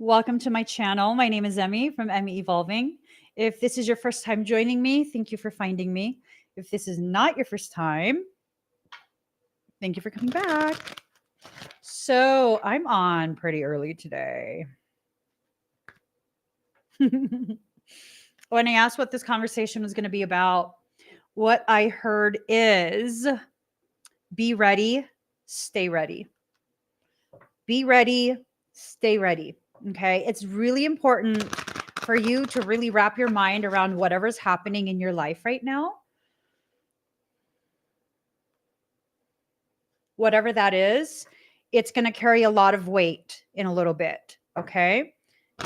Welcome to my channel. My name is Emmy from Emmy Evolving. If this is your first time joining me, thank you for finding me. If this is not your first time, thank you for coming back. So I'm on pretty early today. When I asked what this conversation was going to be about, what I heard is be ready, stay ready. Be ready, stay ready. Okay. It's really important for you to really wrap your mind around whatever's happening in your life right now. Whatever that is, it's going to carry a lot of weight in a little bit. Okay.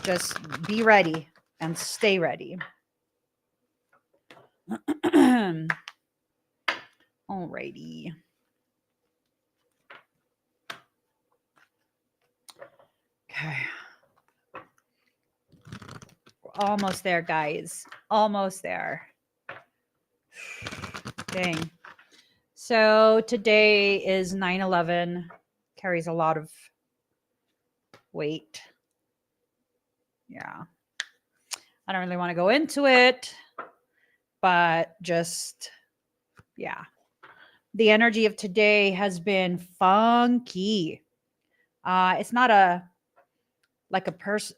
Just be ready and stay ready. Alrighty. Okay. We're almost there, guys. Almost there. Dang. So today is 9/11. Carries a lot of weight. Yeah. I don't really want to go into it, but just, yeah. The energy of today has been funky. It's not a person.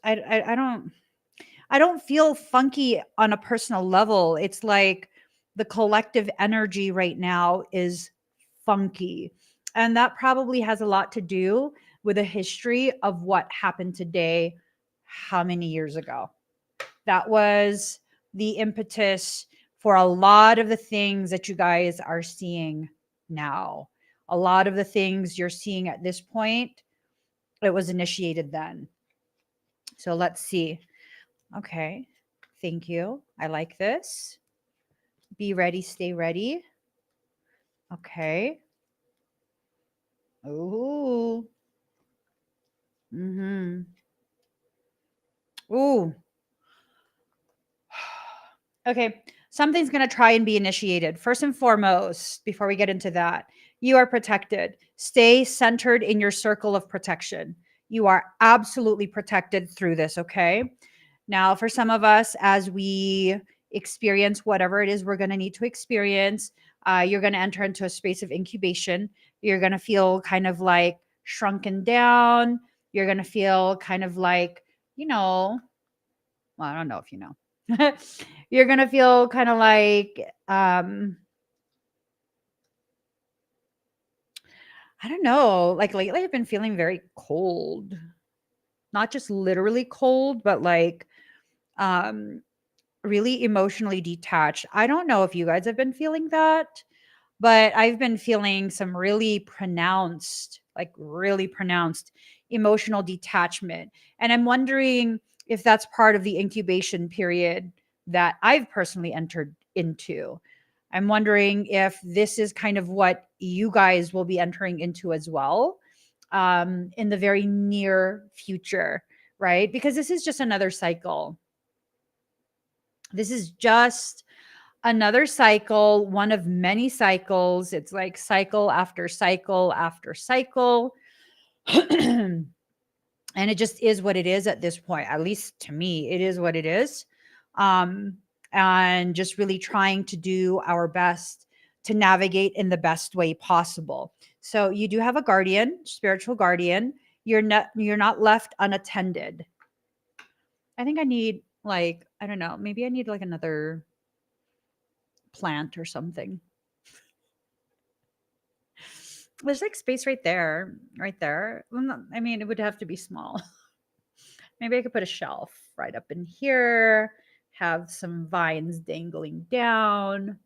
I don't feel funky on a personal level. It's like the collective energy right now is funky. And that probably has a lot to do with the history of what happened today, how many years ago. That was the impetus for a lot of the things that you guys are seeing now. A lot of the things you're seeing at this point, it was initiated then. So let's see. Okay. Thank you. I like this. Be ready, stay ready. Okay. Ooh. Mm-hmm. Ooh. Okay. Something's going to try and be initiated. First and foremost, before we get into that, you are protected. Stay centered in your circle of protection. You are absolutely protected through this. Okay. Now, for some of us, as we experience whatever it is we're going to need to experience, you're going to enter into a space of incubation. You're going to feel kind of like shrunken down. You're going to feel kind of like, well, I don't know if you know. You're going to feel kind of like, I don't know, like lately I've been feeling very cold. Not just literally cold, but like, um, really emotionally detached. I don't know if you guys have been feeling that, but I've been feeling some really pronounced, like really pronounced emotional detachment. And I'm wondering if that's part of the incubation period that I've personally entered into. I'm wondering if this is kind of what you guys will be entering into as well, in the very near future, right? Because this is just another cycle. This is just another cycle, one of many cycles. It's like cycle after cycle after cycle. And it just is what it is at this point. At least to me, it is what it is. Um, and just really trying to do our best to navigate in the best way possible. So you do have a guardian, spiritual guardian. You're not left unattended. I think I need, like, I don't know, maybe I need like another plant or something. There's like space right there, right there. Well, I mean, it would have to be small. Maybe I could put a shelf right up in here, have some vines dangling down.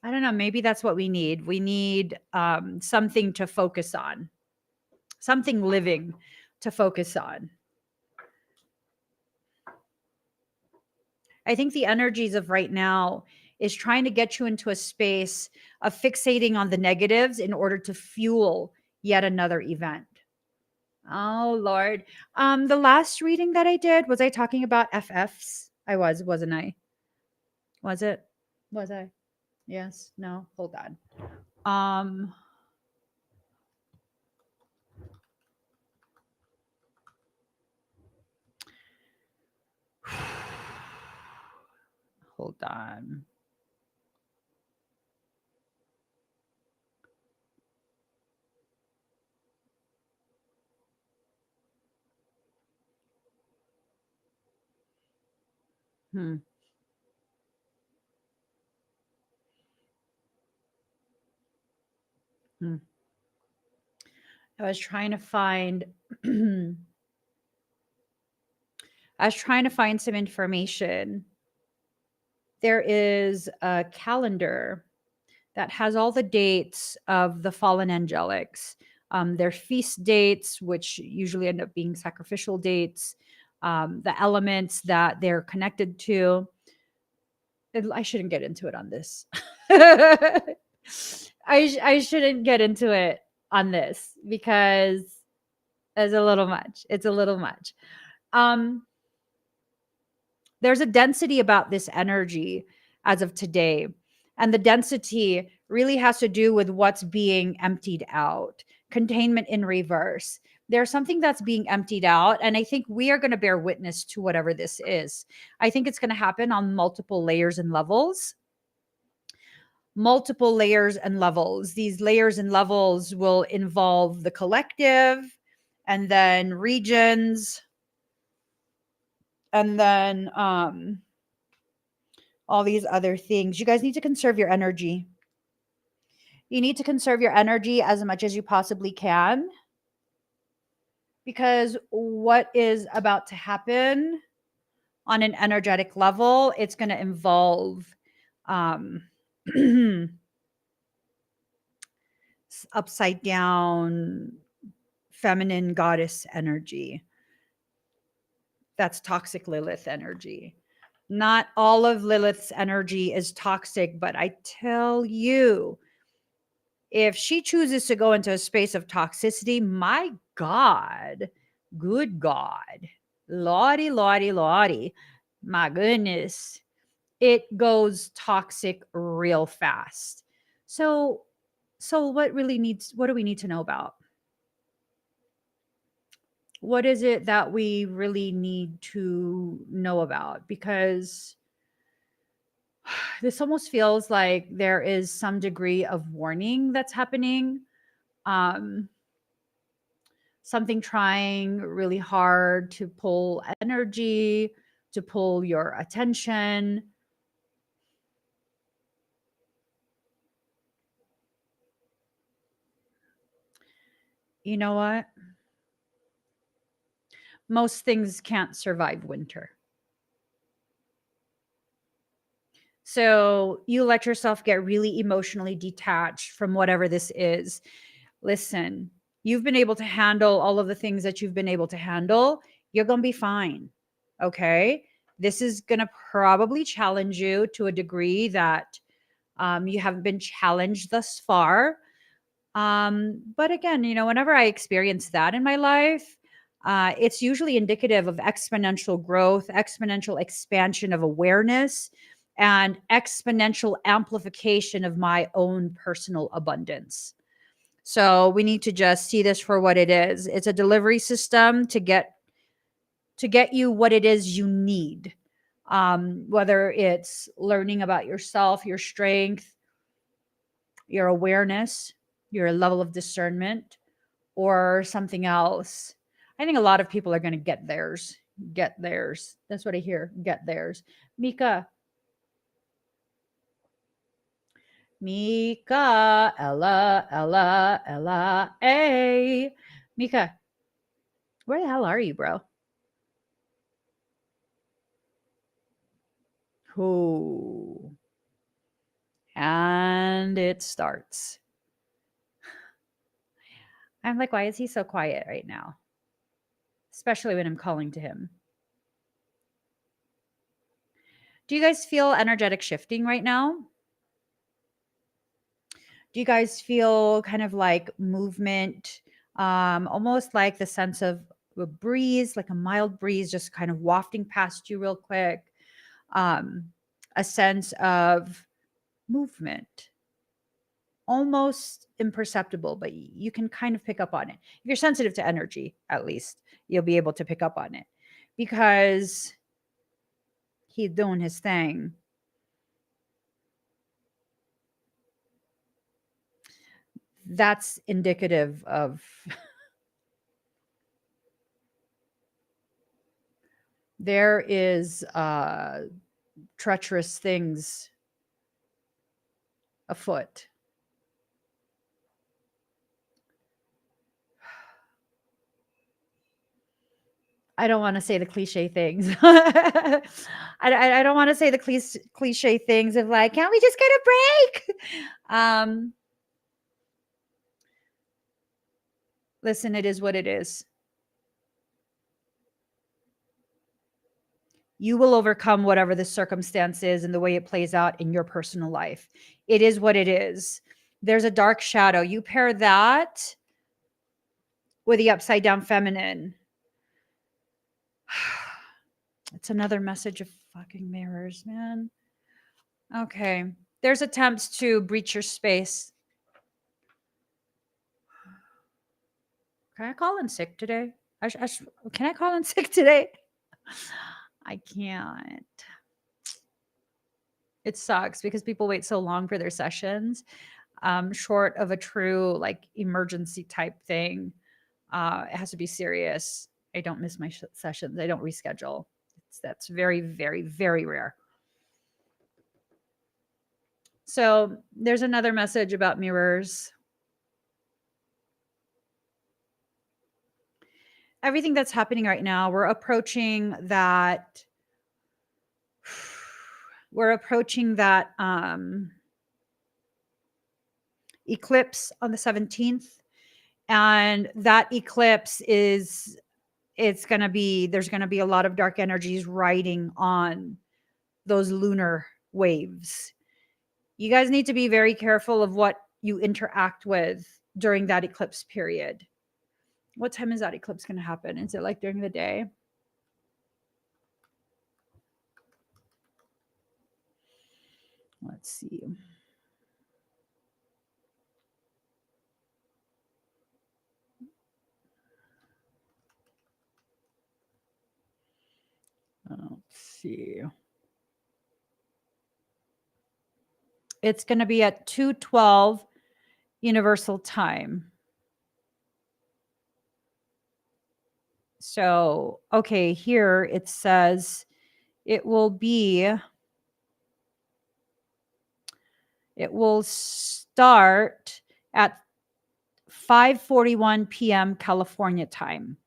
I don't know. Maybe that's what we need. We need something to focus on, something living to focus on. I think the energies of right now is trying to get you into a space of fixating on the negatives in order to fuel yet another event. Oh Lord. The last reading that I did, was I talking about FFs? I was, wasn't I? Was it? Was I? Yes. No. Hold on. Um Hold on. Hmm. Hmm. I was trying to find I was trying to find some information. There is a calendar that has all the dates of the fallen angelics, their feast dates, which usually end up being sacrificial dates, the elements that they're connected to. I shouldn't get into it on this. I shouldn't get into it on this because it's a little much. It's a little much. Um, there's a density about this energy as of today. And the density really has to do with what's being emptied out, containment in reverse. There's something that's being emptied out. And I think we are going to bear witness to whatever this is. I think it's going to happen on multiple layers and levels. Multiple layers and levels. These layers and levels will involve the collective and then regions and then all these other things. You guys need to conserve your energy. You need to conserve your energy as much as you possibly can because what is about to happen on an energetic level, it's going to involve um, upside down feminine goddess energy. That's toxic Lilith energy. Not all of Lilith's energy is toxic, but I tell you, if she chooses to go into a space of toxicity, my God, good God, Lottie, Lottie, Lottie, my goodness, it goes toxic real fast. So, what do we need to know about? What is it that we really need to know about? Because this almost feels like there is some degree of warning that's happening. Um, Something trying really hard to pull energy, to pull your attention. You know what? Most things can't survive winter. So you let yourself get really emotionally detached from whatever this is. Listen, you've been able to handle all of the things that you've been able to handle. You're going to be fine. Okay. This is going to probably challenge you to a degree that you haven't been challenged thus far. But again, whenever I experience that in my life, it's usually indicative of exponential growth, exponential expansion of awareness, and exponential amplification of my own personal abundance. So we need to just see this for what it is. It's a delivery system to get you what it is you need. Whether it's learning about yourself, your strength, your awareness, your level of discernment, or something else. I think a lot of people are going to get theirs. Get theirs. That's what I hear. Get theirs. Mika, Mika, Ella, Ella, Ella, hey. Mika, where the hell are you, bro? Ooh. And it starts. I'm like, why is he so quiet right now? Especially when I'm calling to him. Do you guys feel energetic shifting right now? Do you guys feel kind of like movement, almost like the sense of a breeze, like a mild breeze, just kind of wafting past you real quick? Um, a sense of movement, almost imperceptible, but you can kind of pick up on it. If you're sensitive to energy, at least you'll be able to pick up on it because he's doing his thing. that's indicative of there is treacherous things afoot. I don't want to say the cliche things. I don't want to say the cliche things of like, can't we just get a break? Listen, it is what it is. You will overcome whatever the circumstance is and the way it plays out in your personal life. It is what it is. There's a dark shadow. You pair that with the upside down feminine. It's another message of fucking mirrors, man. Okay. There's attempts to breach your space. Can I call in sick today? Can I call in sick today? I can't. It sucks because people wait so long for their sessions. Short of a true like emergency type thing, it has to be serious. I don't miss my sessions. I don't reschedule. That's very, very, very rare. So there's another message about mirrors. Everything that's happening right now, we're approaching that eclipse on the 17th, and that eclipse is there's going to be a lot of dark energies riding on those lunar waves. You guys need to be very careful of what you interact with during that eclipse period. What time is that eclipse going to happen? Is it like during the day? Let's see. Let's see. It's going to be at 2:12 Universal Time. So, okay, here it says it will start at 5:41 p.m. California time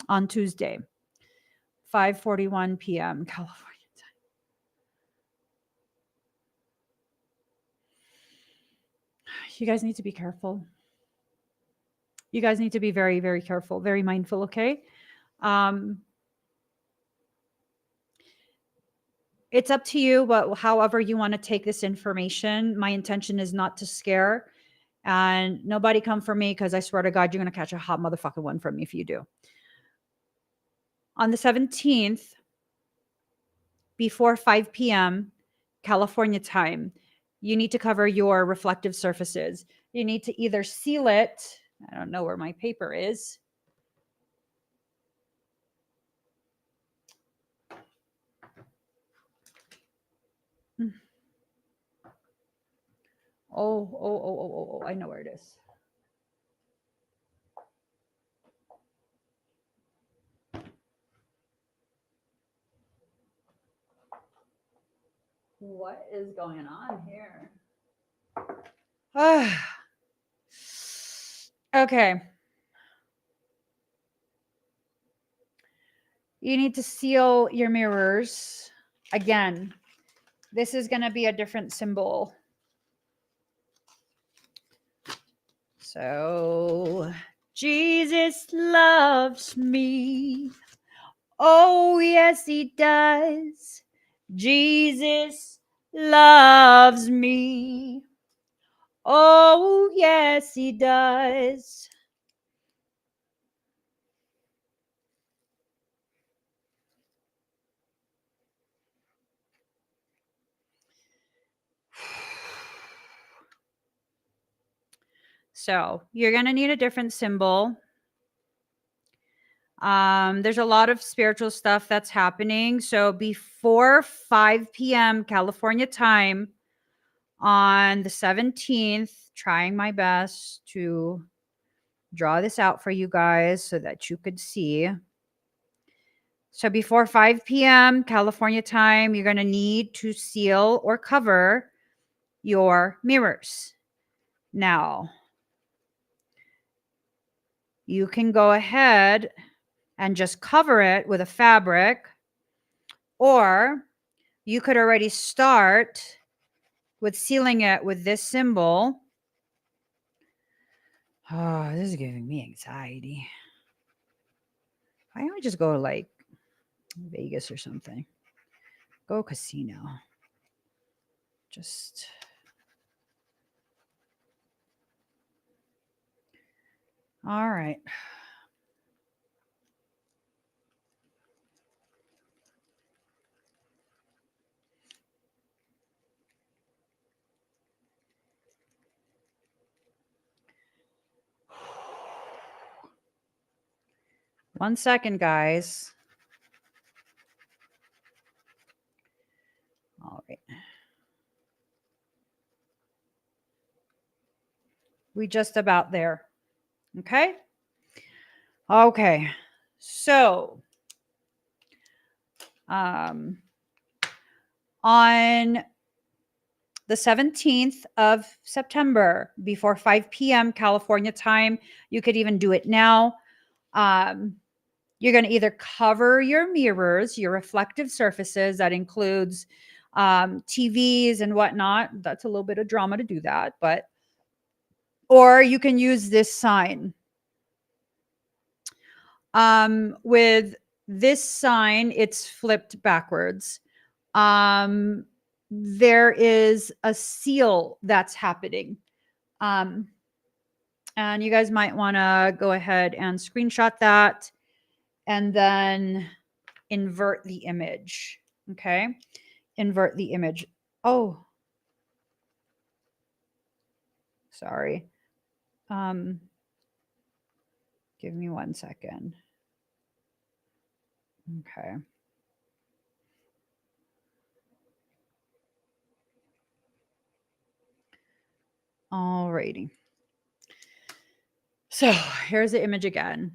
on Tuesday. 5:41 p.m. California time. You guys need to be careful. You guys need to be very, very careful, very mindful, okay? It's up to you, but however you want to take this information. My intention is not to scare, and nobody come for me because I swear to God, you're going to catch a hot motherfucking one from me if you do. On the 17th, before 5 p.m. California time, you need to cover your reflective surfaces. You need to either seal it. I don't know where my paper is. Oh, I know where it is. What is going on here? Okay. You need to seal your mirrors. Again, this is going to be a different symbol. So, Jesus loves me. Oh, yes, he does. Jesus loves me. Oh, yes, he does. So you're going to need a different symbol. There's a lot of spiritual stuff that's happening. So before 5 p.m. California time on the 17th, trying my best to draw this out for you guys so that you could see. So before 5 p.m. California time, you're going to need to seal or cover your mirrors. Now, you can go ahead and just cover it with a fabric, or you could already start with sealing it with this symbol. Oh, this is giving me anxiety. Why don't we just go to like Vegas or something? Go casino. Just all right. One second, guys. All right. We just about there. Okay. Okay. So, on the 17th of September, before 5 p.m. California time, you could even do it now. You're going to either cover your mirrors, your reflective surfaces, that includes TVs and whatnot. That's a little bit of drama to do that, but, or you can use this sign. With this sign, it's flipped backwards. There is a seal that's happening. And you guys might want to go ahead and screenshot that and then invert the image. Okay. Invert the image. Oh, sorry. Give me 1 second. Okay. Alrighty. So here's the image again.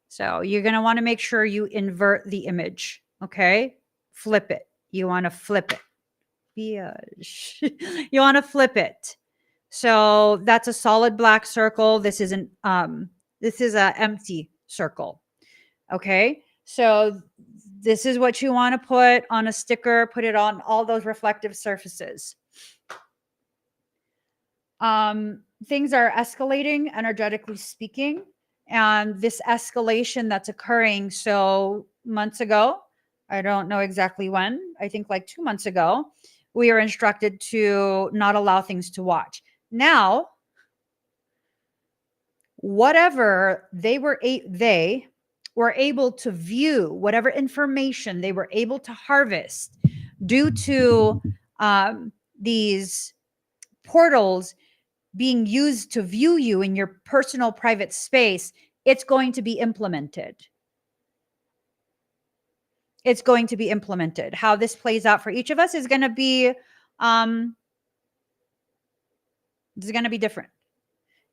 So you're going to want to make sure you invert the image. Okay. Flip it. You want to flip it. You want to flip it. So that's a solid black circle. This isn't, this is an empty circle. Okay. So this is what you want to put on a sticker, put it on all those reflective surfaces. Things are escalating, energetically speaking, and this escalation that's occurring. So months ago, I don't know exactly when, I think like 2 months ago, we were instructed to not allow things to watch. Now, whatever they were able to view, whatever information they were able to harvest due to these portals being used to view you in your personal private space, it's going to be implemented. It's going to be implemented. How this plays out for each of us is going to be different.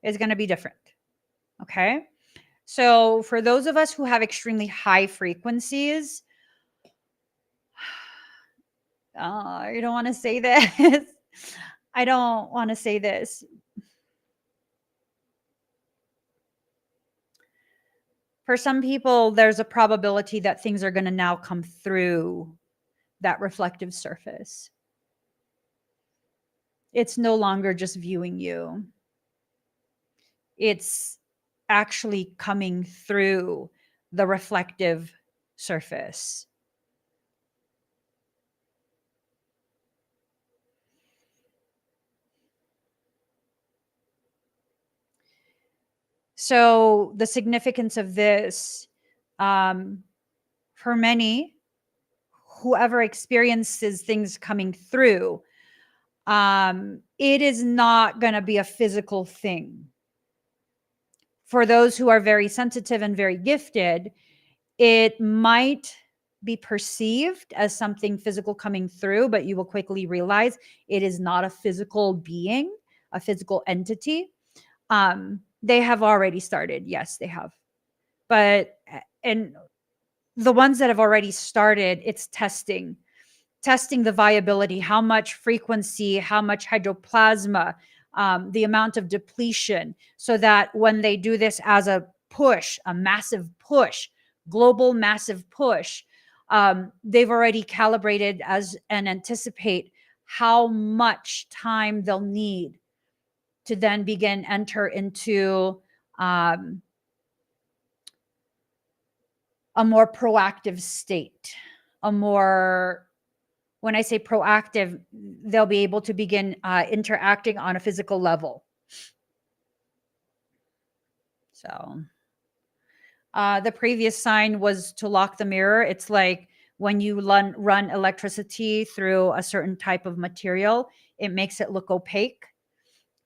It's going to be different. Okay. So for those of us who have extremely high frequencies, I don't want to say this. I don't want to say this. For some people, there's a probability that things are going to now come through that reflective surface. It's no longer just viewing you. It's actually coming through the reflective surface. So the significance of this, for many, whoever experiences things coming through, it is not going to be a physical thing. For those who are very sensitive and very gifted, it might be perceived as something physical coming through, but you will quickly realize it is not a physical being, a physical entity. They have already started. Yes, they have. But, and the ones that have already started, it's testing the viability, how much frequency, how much hydroplasma, the amount of depletion, so that when they do this as a push, a massive push, global massive push, they've already calibrated as and anticipate how much time they'll need to then begin enter into a more proactive state, a more, when I say proactive, they'll be able to begin interacting on a physical level. So the previous sign was to lock the mirror. It's like when you run electricity through a certain type of material, it makes it look opaque.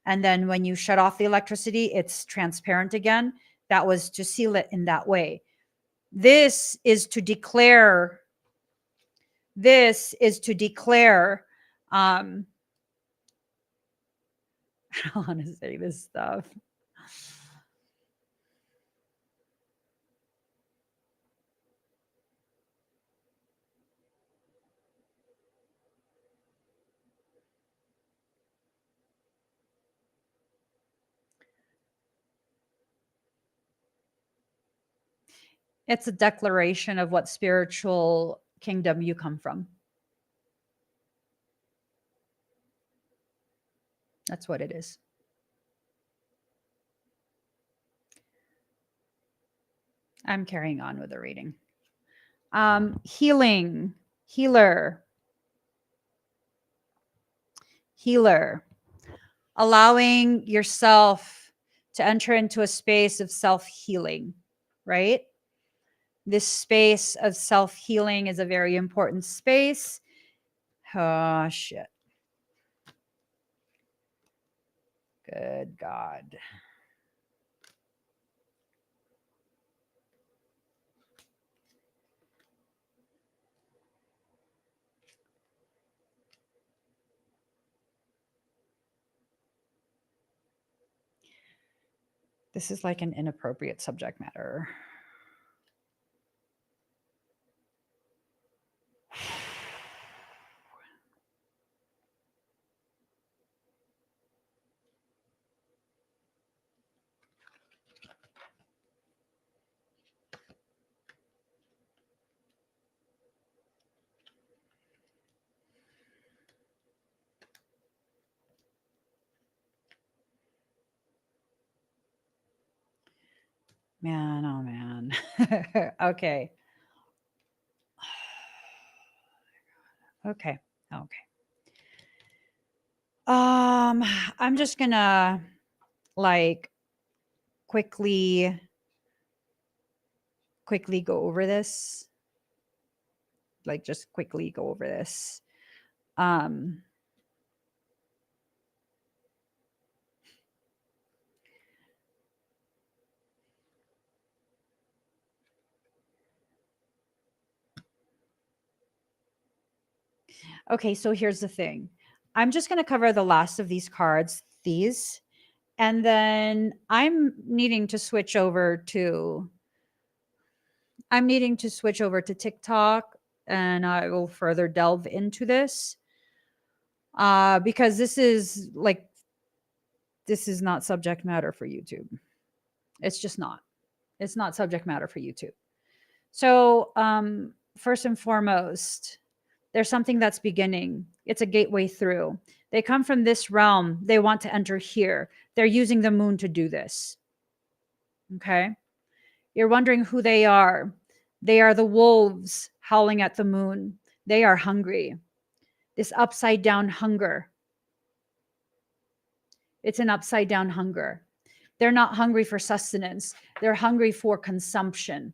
And then when you shut off the electricity, it's transparent again. That was to seal it in that way. This is to declare I don't want to say this stuff. It's a declaration of what spiritual kingdom you come from. That's what it is. I'm carrying on with the reading. Healing, healer, allowing yourself to enter into a space of self-healing, right? This space of self-healing is a very important space. Oh, shit. Good God. This is like an inappropriate subject matter. Man, oh man. Okay. Okay. I'm just gonna like quickly go over this. Like just quickly go over this. Okay, so here's the thing. I'm just going to cover the last of these cards, these, and then I'm needing to switch over to TikTok, and I will further delve into this. Because this is not subject matter for YouTube. It's just not. It's not subject matter for YouTube. So, first and foremost, there's something that's beginning. It's a gateway through. They come from this realm. They want to enter here. They're using the moon to do this. Okay. You're wondering who they are. They are the wolves howling at the moon. They are hungry. This upside down hunger. It's an upside down hunger. They're not hungry for sustenance. They're hungry for consumption.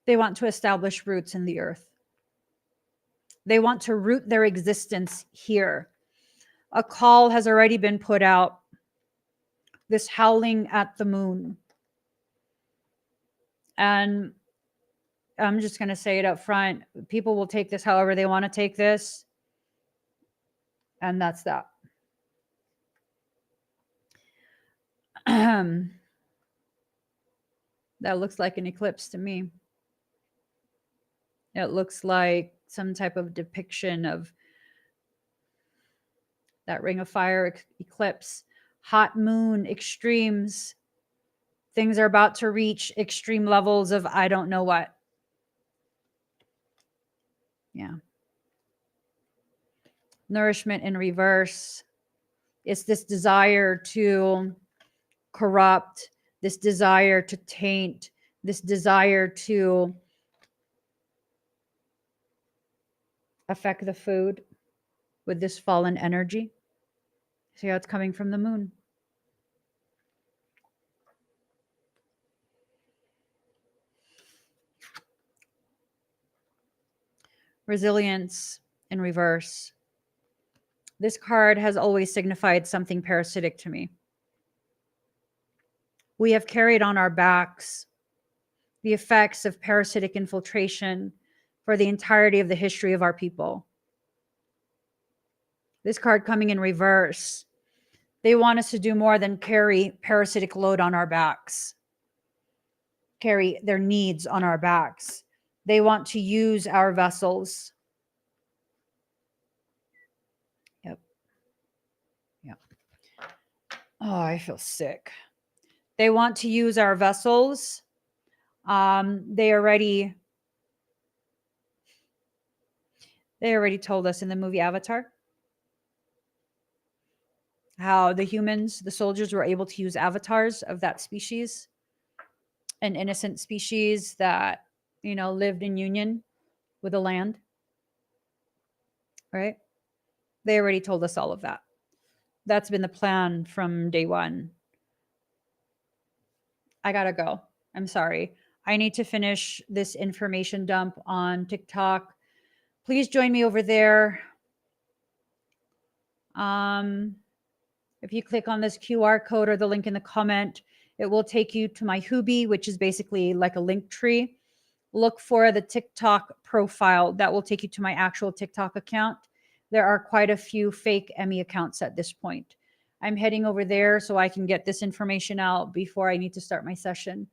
They want to establish roots in the earth. They want to root their existence here. A call has already been put out. This howling at the moon. And I'm just going to say it up front. People will take this however they want to take this. And that's that. That looks like an eclipse to me. It looks like some type of depiction of that ring of fire eclipse, hot moon, extremes. Things are about to reach extreme levels of I don't know what. Yeah. Nourishment in reverse. It's this desire to corrupt, this desire to taint, this desire to affect the food with this fallen energy. See how it's coming from the moon. Resilience in reverse. This card has always signified something parasitic to me. We have carried on our backs the effects of parasitic infiltration for the entirety of the history of our people. This card coming in reverse. They want us to do more than carry parasitic load on our backs, carry their needs on our backs. They want to use our vessels. Yep. Oh, I feel sick. They want to use our vessels. They already told us in the movie Avatar how the humans, the soldiers, were able to use avatars of that species, an innocent species that, lived in union with the land, right? They already told us all of that. That's been the plan from day one. I gotta go. I'm sorry. I need to finish this information dump on TikTok. Please join me over there. If you click on this QR code or the link in the comment, it will take you to my Hoobie, which is basically like a link tree. Look for the TikTok profile. That will take you to my actual TikTok account. There are quite a few fake Emmy accounts at this point. I'm heading over there so I can get this information out before I need to start my session.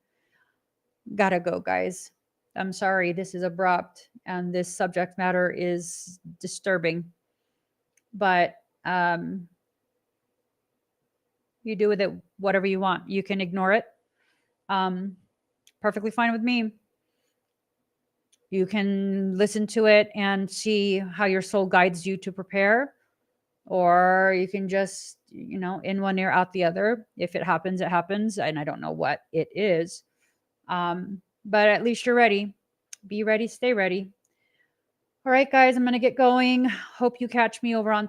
Gotta go, guys. I'm sorry, this is abrupt and this subject matter is disturbing. But you do with it whatever you want. You can ignore it. Perfectly fine with me. You can listen to it and see how your soul guides you to prepare. Or you can just, in one ear, out the other. If it happens, it happens. And I don't know what it is. But at least you're ready. Be ready, stay ready. All right, guys, I'm going to get going. Hope you catch me over on TikTok.